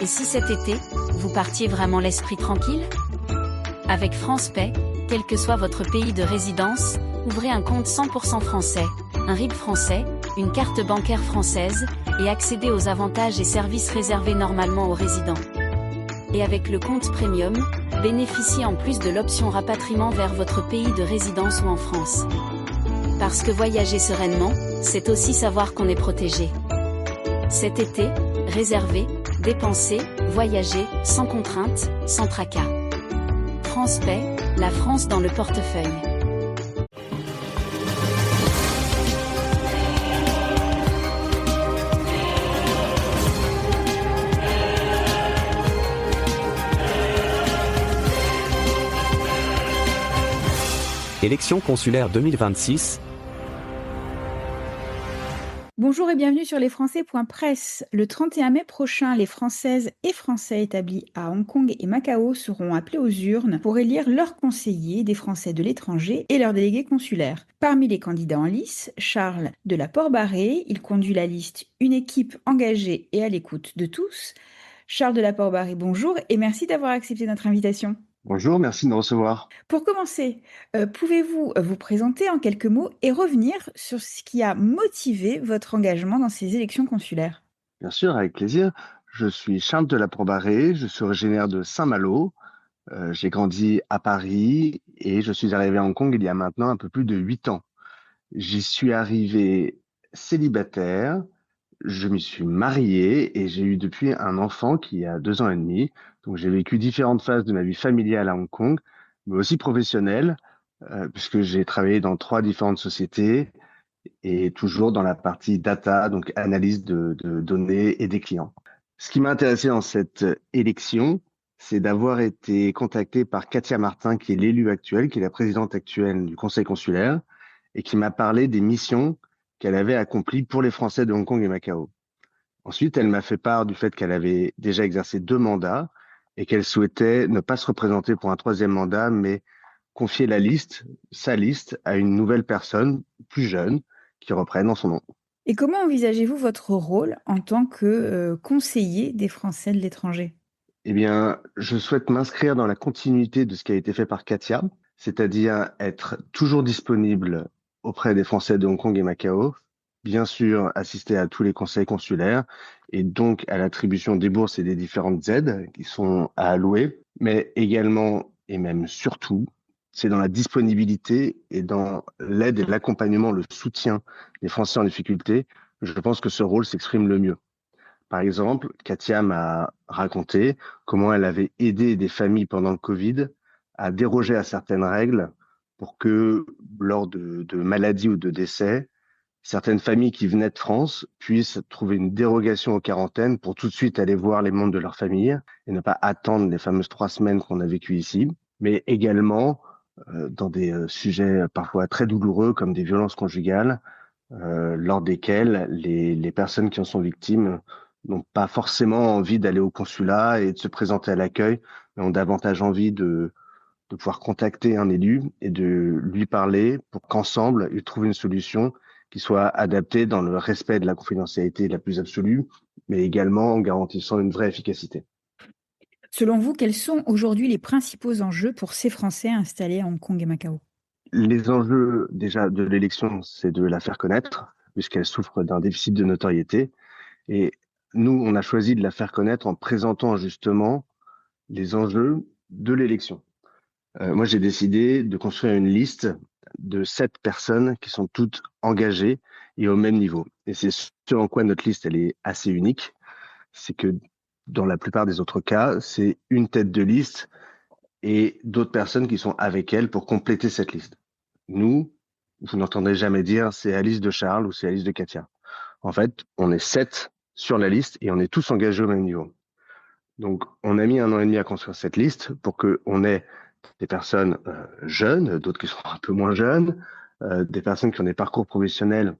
Et si cet été, vous partiez vraiment l'esprit tranquille? Avec France Pay, quel que soit votre pays de résidence, ouvrez un compte 100% français, un RIB français, une carte bancaire française, et accédez aux avantages et services réservés normalement aux résidents. Et avec le compte Premium, bénéficiez en plus de l'option rapatriement vers votre pays de résidence ou en France. Parce que voyager sereinement, c'est aussi savoir qu'on est protégé. Cet été, réservez, dépensez, voyagez, sans contrainte, sans tracas. France Pay, la France dans le portefeuille. Élections consulaires 2026. Bonjour et bienvenue sur lesfrançais.press. Le 31 mai prochain, les Françaises et Français établis à Hong Kong et Macao seront appelés aux urnes pour élire leurs conseillers des Français de l'étranger et leurs délégués consulaires. Parmi les candidats en lice, Charles de la Porbarré, il conduit la liste Une équipe engagée et à l'écoute de tous. Charles de la Porbarré, bonjour et merci d'avoir accepté notre invitation. Bonjour, merci de me recevoir. Pour commencer, pouvez-vous vous présenter en quelques mots et revenir sur ce qui a motivé votre engagement dans ces élections consulaires? Bien sûr, avec plaisir. Je suis Charles de la Porbarré, je suis originaire de Saint-Malo. J'ai grandi à Paris et je suis arrivé à Hong Kong il y a maintenant un peu plus de 8 ans. J'y suis arrivé célibataire, je m'y suis marié et j'ai eu depuis un enfant qui a 2 ans et demi. Donc j'ai vécu différentes phases de ma vie familiale à Hong Kong, mais aussi professionnelle, puisque j'ai travaillé dans 3 différentes sociétés et toujours dans la partie data, donc analyse de données et des clients. Ce qui m'a intéressé dans cette élection, c'est d'avoir été contacté par Katia Martin, qui est l'élue actuelle, qui est la présidente actuelle du Conseil consulaire, et qui m'a parlé des missions qu'elle avait accomplies pour les Français de Hong Kong et Macao. Ensuite, elle m'a fait part du fait qu'elle avait déjà exercé 2 mandats et qu'elle souhaitait ne pas se représenter pour un 3e mandat, mais confier sa liste, à une nouvelle personne, plus jeune, qui reprenne en son nom. Et comment envisagez-vous votre rôle en tant que conseiller des Français de l'étranger? Eh bien, je souhaite m'inscrire dans la continuité de ce qui a été fait par Katia, c'est-à-dire être toujours disponible auprès des Français de Hong Kong et Macao, bien sûr assister à tous les conseils consulaires et donc à l'attribution des bourses et des différentes aides qui sont à allouer, mais également et même surtout, c'est dans la disponibilité et dans l'aide et l'accompagnement, le soutien des Français en difficulté, je pense que ce rôle s'exprime le mieux. Par exemple, Katia m'a raconté comment elle avait aidé des familles pendant le Covid à déroger à certaines règles pour que, lors de maladies ou de décès, certaines familles qui venaient de France puissent trouver une dérogation aux quarantaines pour tout de suite aller voir les membres de leur famille et ne pas attendre les fameuses 3 semaines qu'on a vécues ici, mais également dans des sujets parfois très douloureux comme des violences conjugales, lors desquelles les personnes qui en sont victimes n'ont pas forcément envie d'aller au consulat et de se présenter à l'accueil, mais ont davantage envie de pouvoir contacter un élu et de lui parler pour qu'ensemble, ils trouvent une solution qui soit adaptée dans le respect de la confidentialité la plus absolue, mais également en garantissant une vraie efficacité. Selon vous, quels sont aujourd'hui les principaux enjeux pour ces Français installés à Hong Kong et Macao? Les enjeux déjà de l'élection, c'est de la faire connaître, puisqu'elle souffre d'un déficit de notoriété. Et nous, on a choisi de la faire connaître en présentant justement les enjeux de l'élection. Moi, j'ai décidé de construire une liste de 7 personnes qui sont toutes engagées et au même niveau. Et c'est ce en quoi notre liste, elle est assez unique. C'est que dans la plupart des autres cas, c'est une tête de liste et d'autres personnes qui sont avec elle pour compléter cette liste. Nous, vous n'entendrez jamais dire c'est la liste de Charles ou c'est la liste de Katia. En fait, on est 7 sur la liste et on est tous engagés au même niveau. Donc, on a mis 1 an et demi à construire cette liste pour qu'on ait des personnes jeunes, d'autres qui sont un peu moins jeunes, des personnes qui ont des parcours professionnels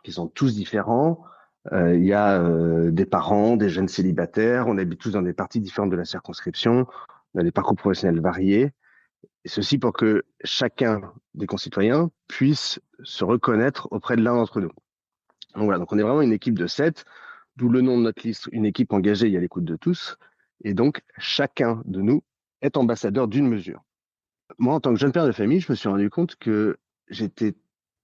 qui sont tous différents. Il y a des parents, des jeunes célibataires, on habite tous dans des parties différentes de la circonscription, on a des parcours professionnels variés, et ceci pour que chacun des concitoyens puisse se reconnaître auprès de l'un d'entre nous. Donc voilà, donc on est vraiment une équipe de 7, d'où le nom de notre liste, une équipe engagée et à l'écoute de tous. Et donc, chacun de nous est ambassadeur d'une mesure. Moi, en tant que jeune père de famille, je me suis rendu compte que j'étais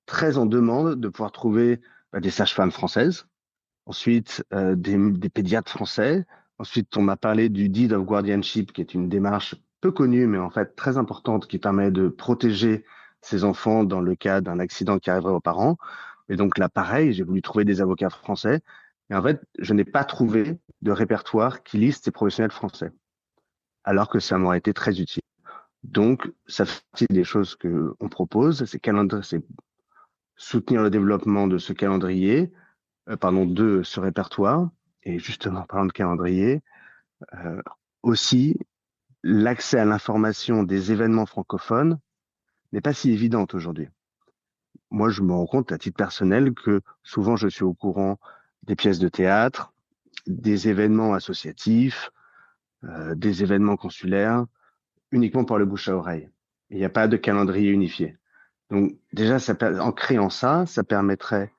très en demande de pouvoir trouver des sages-femmes françaises, ensuite des pédiatres français. Ensuite, on m'a parlé du Deed of Guardianship, qui est une démarche peu connue, mais en fait très importante, qui permet de protéger ses enfants dans le cas d'un accident qui arriverait aux parents. Et donc là, pareil, j'ai voulu trouver des avocats français. Et en fait, je n'ai pas trouvé de répertoire qui liste ces professionnels français, alors que ça m'aurait été très utile. Donc, ça fait partie des choses qu'on propose, c'est soutenir le développement de ce calendrier, de ce répertoire. Et justement, parlant de calendrier, euh, aussi, l'accès à l'information des événements francophones n'est pas si évident aujourd'hui. Moi, je me rends compte à titre personnel que souvent je suis au courant des pièces de théâtre, des événements associatifs, des événements consulaires, uniquement par le bouche à oreille. Il n'y a pas de calendrier unifié. Donc déjà, en créant ça, ça permettrait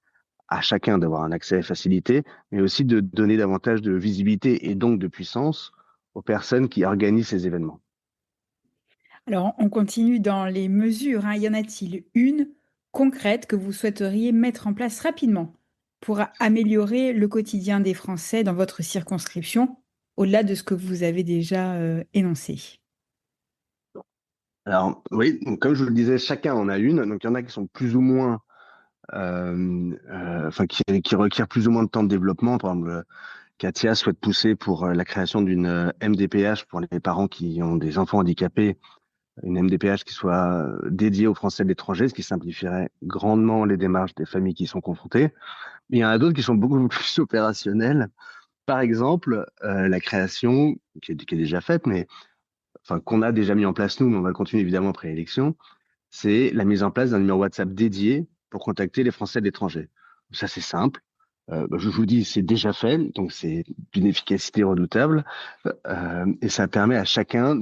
à chacun d'avoir un accès facilité, mais aussi de donner davantage de visibilité et donc de puissance aux personnes qui organisent ces événements. Alors, on continue dans les mesures, hein. Y en a-t-il une concrète que vous souhaiteriez mettre en place rapidement pour améliorer le quotidien des Français dans votre circonscription, au-delà de ce que vous avez déjà énoncé? Alors oui, donc, comme je vous le disais, chacun en a une. Donc il y en a qui sont plus ou moins, qui requièrent plus ou moins de temps de développement. Par exemple, Katia souhaite pousser pour la création d'une MDPH pour les parents qui ont des enfants handicapés, une MDPH qui soit dédiée aux Français de l'étranger, ce qui simplifierait grandement les démarches des familles qui sont confrontées. Mais il y en a d'autres qui sont beaucoup plus opérationnelles. Par exemple, la création, qui est déjà faite, mais qu'on a déjà mis en place nous, mais on va le continuer évidemment après l'élection, c'est la mise en place d'un numéro WhatsApp dédié pour contacter les Français de l'étranger. Ça, c'est simple. Je vous dis, c'est déjà fait, donc c'est d'une efficacité redoutable. Et ça permet à chacun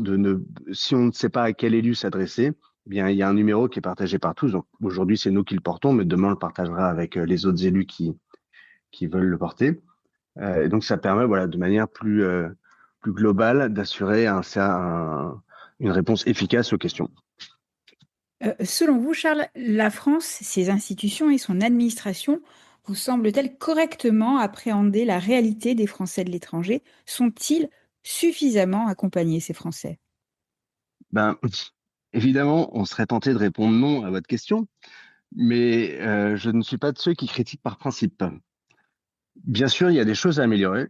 si on ne sait pas à quel élu s'adresser, eh bien, il y a un numéro qui est partagé par tous. Donc, aujourd'hui, c'est nous qui le portons, mais demain, on le partagera avec les autres élus qui veulent le porter. Et donc, ça permet, voilà, de manière plus globale, d'assurer une réponse efficace aux questions. Selon vous, Charles, la France, ses institutions et son administration vous semblent-elles correctement appréhender la réalité des Français de l'étranger? Sont-ils suffisamment accompagnés, ces Français? Ben, évidemment, on serait tenté de répondre non à votre question, mais je ne suis pas de ceux qui critiquent par principe. Bien sûr, il y a des choses à améliorer,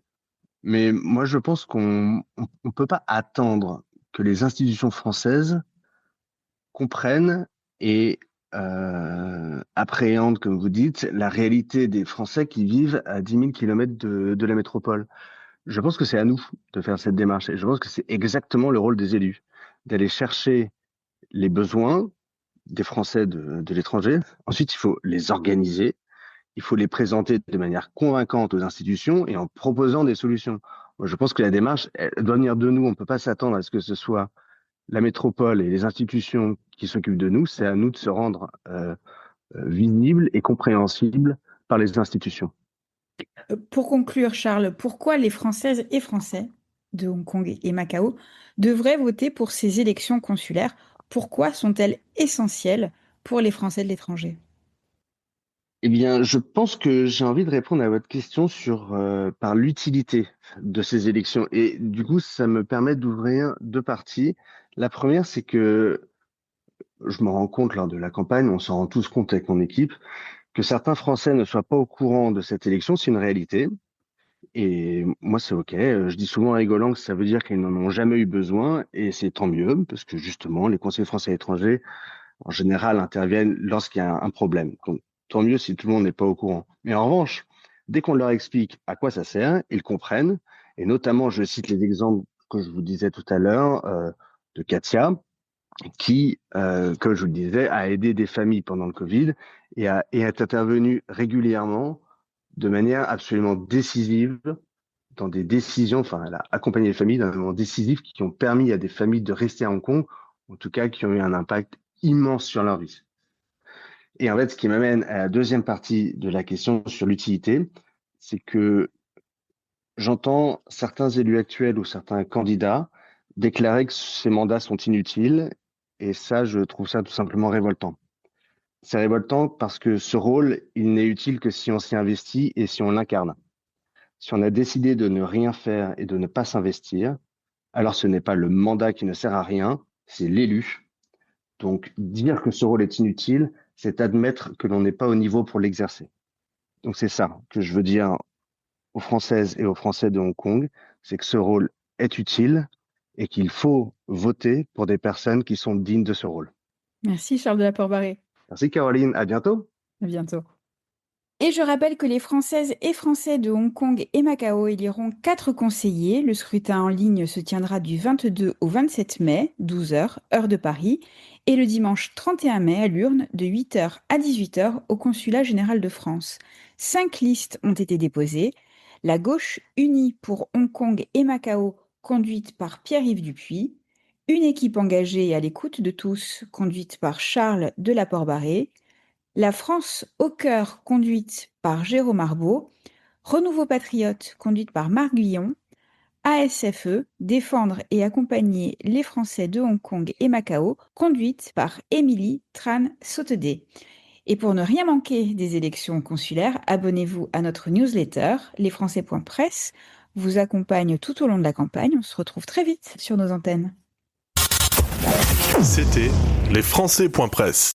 mais moi, je pense qu'on ne peut pas attendre que les institutions françaises comprennent et appréhendent, comme vous dites, la réalité des Français qui vivent à 10 000 kilomètres de la métropole. Je pense que c'est à nous de faire cette démarche et je pense que c'est exactement le rôle des élus, d'aller chercher les besoins des Français de l'étranger. Ensuite, il faut les organiser, il faut les présenter de manière convaincante aux institutions et en proposant des solutions. Moi, je pense que la démarche, elle doit venir de nous. On ne peut pas s'attendre à ce que ce soit la métropole et les institutions qui s'occupent de nous. C'est à nous de se rendre visibles et compréhensibles par les institutions. Pour conclure, Charles, pourquoi les Françaises et Français de Hong Kong et Macao devraient voter pour ces élections consulaires? Pourquoi sont-elles essentielles pour les Français de l'étranger? Eh bien, je pense que j'ai envie de répondre à votre question par l'utilité de ces élections. Et du coup, ça me permet d'ouvrir deux parties. La première, c'est que je me rends compte lors de la campagne, on s'en rend tous compte avec mon équipe, que certains Français ne soient pas au courant de cette élection, c'est une réalité. Et moi, c'est OK. Je dis souvent en rigolant que ça veut dire qu'ils n'en ont jamais eu besoin, et c'est tant mieux, parce que justement, les conseillers français à l'étranger, en général, interviennent lorsqu'il y a un problème. Donc, tant mieux si tout le monde n'est pas au courant. Mais en revanche, dès qu'on leur explique à quoi ça sert, ils comprennent. Et notamment, je cite les exemples que je vous disais tout à l'heure de Katia, qui, comme je vous le disais, a aidé des familles pendant le Covid et est intervenue régulièrement de manière absolument décisive dans des décisions, enfin, elle a accompagné les familles dans des moments décisifs qui ont permis à des familles de rester à Hong Kong, en tout cas qui ont eu un impact immense sur leur vie. Et en fait, ce qui m'amène à la deuxième partie de la question sur l'utilité, c'est que J'entends certains élus actuels ou certains candidats déclarer que ces mandats sont inutiles et ça, je trouve ça tout simplement révoltant. C'est révoltant parce que ce rôle, il n'est utile que si on s'y investit et si on l'incarne. Si on a décidé de ne rien faire et de ne pas s'investir, alors ce n'est pas le mandat qui ne sert à rien, c'est l'élu. Donc dire que ce rôle est inutile, c'est admettre que l'on n'est pas au niveau pour l'exercer. Donc c'est ça que je veux dire aux Françaises et aux Français de Hong Kong, c'est que ce rôle est utile et qu'il faut voter pour des personnes qui sont dignes de ce rôle. Merci Charles de la Porte-Barré. Merci Caroline, à bientôt. À bientôt. Et je rappelle que les Françaises et Français de Hong Kong et Macao éliront 4 conseillers. Le scrutin en ligne se tiendra du 22 au 27 mai, 12 h, heure de Paris, et le dimanche 31 mai à l'urne, de 8 h à 18 h au Consulat général de France. 5 listes ont été déposées. La gauche unie pour Hong Kong et Macao, conduite par Pierre-Yves Dupuis. Une équipe engagée et à l'écoute de tous, conduite par Charles de la Porte-Barré. La France au cœur, conduite par Jérôme Arbault, Renouveau Patriote, conduite par Marc Guillon, ASFE, défendre et accompagner les Français de Hong Kong et Macao, conduite par Émilie Tran Sottedé. Et pour ne rien manquer des élections consulaires, abonnez-vous à notre newsletter, lesfrançais.press, vous accompagne tout au long de la campagne. On se retrouve très vite sur nos antennes. C'était lesfrançais.press.